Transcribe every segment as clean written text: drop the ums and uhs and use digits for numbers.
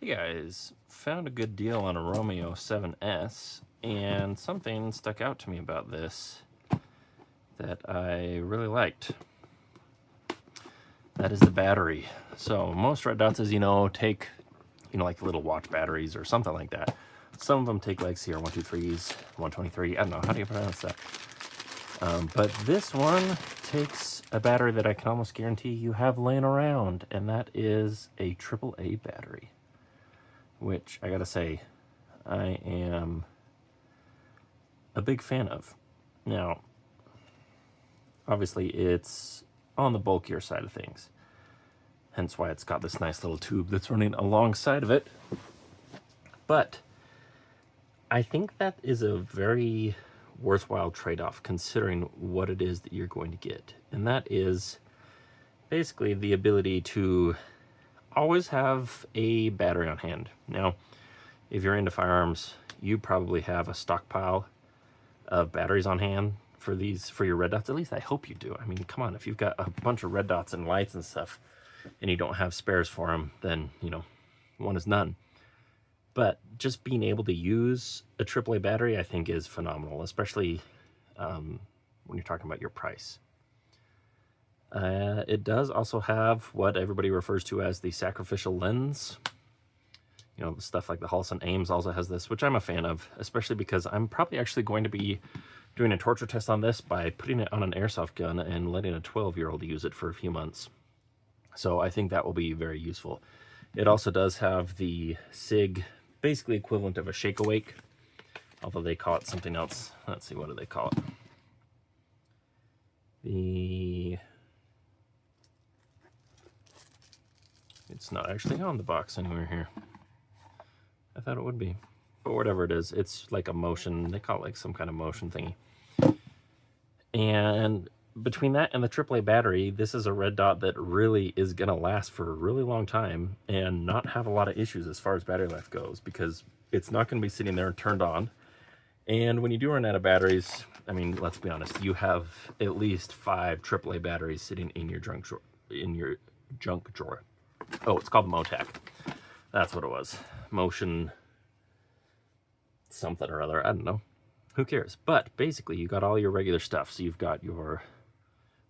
Hey guys, found a good deal on a Romeo 7S, and something stuck out to me about this that I really liked. That is the battery. So most red dots, as you know, take, like little watch batteries or something like that. Some of them take like CR123s, 123, I don't know, how do you pronounce that? But this one takes a battery that I can almost guarantee you have laying around, and that is a AAA battery, which I gotta say, I am a big fan of. Now, obviously it's on the bulkier side of things, hence why it's got this nice little tube that's running alongside of it. But I think that is a very worthwhile trade-off considering what it is that you're going to get, and that is basically the ability to always have a battery on hand. Now, if you're into firearms, you probably have a stockpile of batteries on hand for your red dots. At least I hope you do. I mean, come on, if you've got a bunch of red dots and lights and stuff and you don't have spares for them, then, one is none. But just being able to use a AAA battery, I think, is phenomenal, especially when you're talking about your price. It does also have what everybody refers to as the sacrificial lens. Stuff like the Halcyon Ames also has this, which I'm a fan of, especially because I'm probably actually going to be doing a torture test on this by putting it on an airsoft gun and letting a 12-year-old use it for a few months. So I think that will be very useful. It also does have the SIG, basically equivalent of a shake awake, although they call it something else. Let's see, what do they call it? It's not actually on the box anywhere here. I thought it would be. But whatever it is, it's like a motion, they call it like some kind of motion thingy. And between that and the AAA battery, this is a red dot that really is going to last for a really long time and not have a lot of issues as far as battery life goes, because it's not going to be sitting there turned on. And when you do run out of batteries, I mean, let's be honest, you have at least 5 AAA batteries sitting in your junk drawer. Oh, it's called Motac. That's what it was. Motion something or other. I don't know. Who cares? But basically, you got all your regular stuff. So you've got your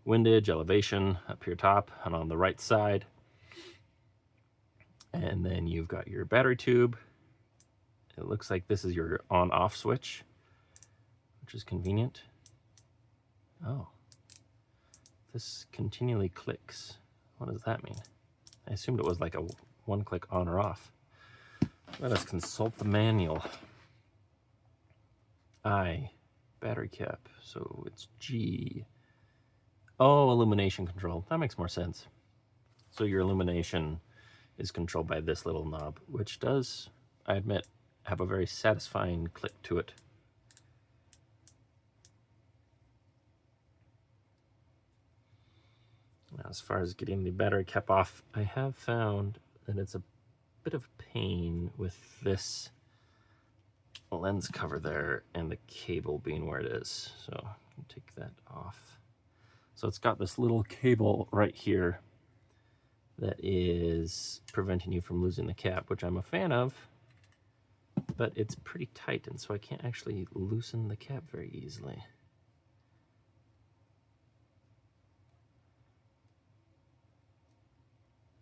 windage, elevation up here top and on the right side. And then you've got your battery tube. It looks like this is your on-off switch, which is convenient. Oh, this continually clicks. What does that mean? I assumed it was like a one-click on or off. Let us consult the manual. I, battery cap, so it's G. Oh, illumination control. That makes more sense. So your illumination is controlled by this little knob, which does, I admit, have a very satisfying click to it. Now, as far as getting the battery cap off, I have found that it's a bit of pain with this lens cover there and the cable being where it is. So I'll take that off. So it's got this little cable right here that is preventing you from losing the cap, which I'm a fan of, but it's pretty tight, and so I can't actually loosen the cap very easily.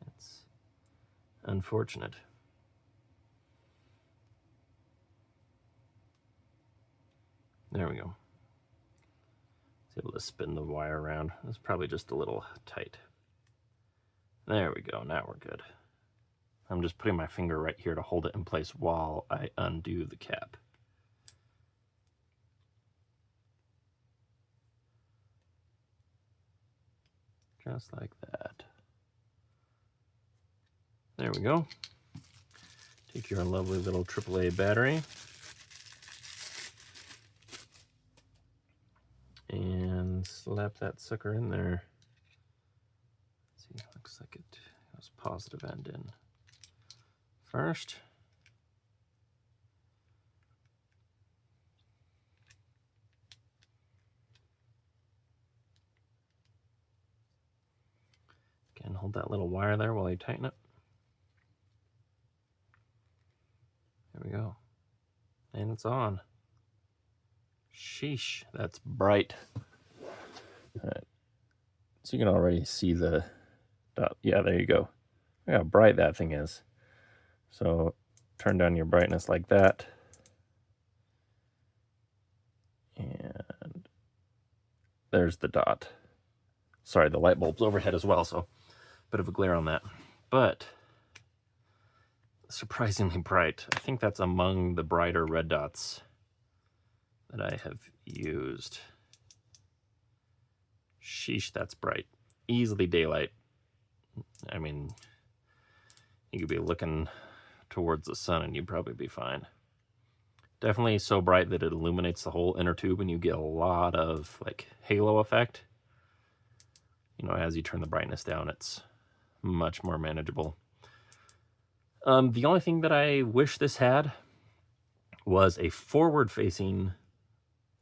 That's unfortunate. There we go. It's able to spin the wire around. It's probably just a little tight. There we go, now we're good. I'm just putting my finger right here to hold it in place while I undo the cap. Just like that. There we go. Take your lovely little AAA battery and slap that sucker in there. Let's see, looks like it goes positive end in first. Again, hold that little wire there while you tighten it. There we go. And it's on. Sheesh, that's bright. All right. So you can already see the dot. Yeah, there you go. Look how bright that thing is. So turn down your brightness like that. And there's the dot. Sorry, the light bulb's overhead as well, so a bit of a glare on that. But surprisingly bright. I think that's among the brighter red dots that I have used. Sheesh, that's bright. Easily daylight. I mean, you could be looking towards the sun and you'd probably be fine. Definitely so bright that it illuminates the whole inner tube and you get a lot of like halo effect. You know, as you turn the brightness down, it's much more manageable. The only thing that I wish this had was a forward-facing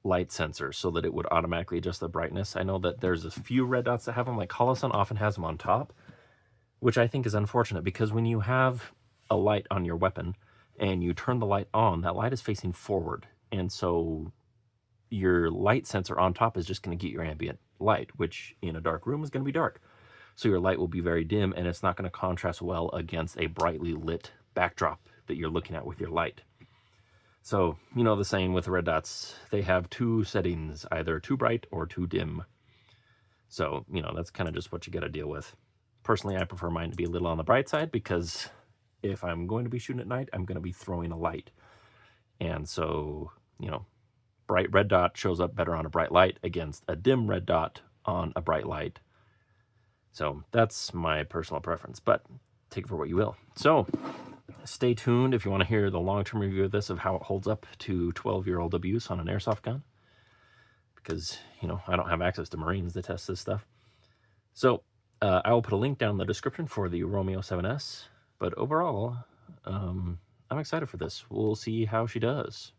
light sensor so that it would automatically adjust the brightness. I know that there's a few red dots that have them, like Holosun often has them on top, which I think is unfortunate because when you have a light on your weapon and you turn the light on, that light is facing forward. And so your light sensor on top is just going to get your ambient light, which in a dark room is going to be dark. So your light will be very dim and it's not going to contrast well against a brightly lit backdrop that you're looking at with your light. So, you know the saying with the red dots, they have two settings, either too bright or too dim. So, you know, that's kind of just what you got to deal with. Personally, I prefer mine to be a little on the bright side because if I'm going to be shooting at night, I'm going to be throwing a light. And so, you know, bright red dot shows up better on a bright light against a dim red dot on a bright light. So that's my personal preference, but take it for what you will. So stay tuned if you want to hear the long-term review of this, of how it holds up to 12-year-old abuse on an airsoft gun. Because, you know, I don't have access to Marines to test this stuff. So I will put a link down in the description for the Romeo 7S. But overall, I'm excited for this. We'll see how she does.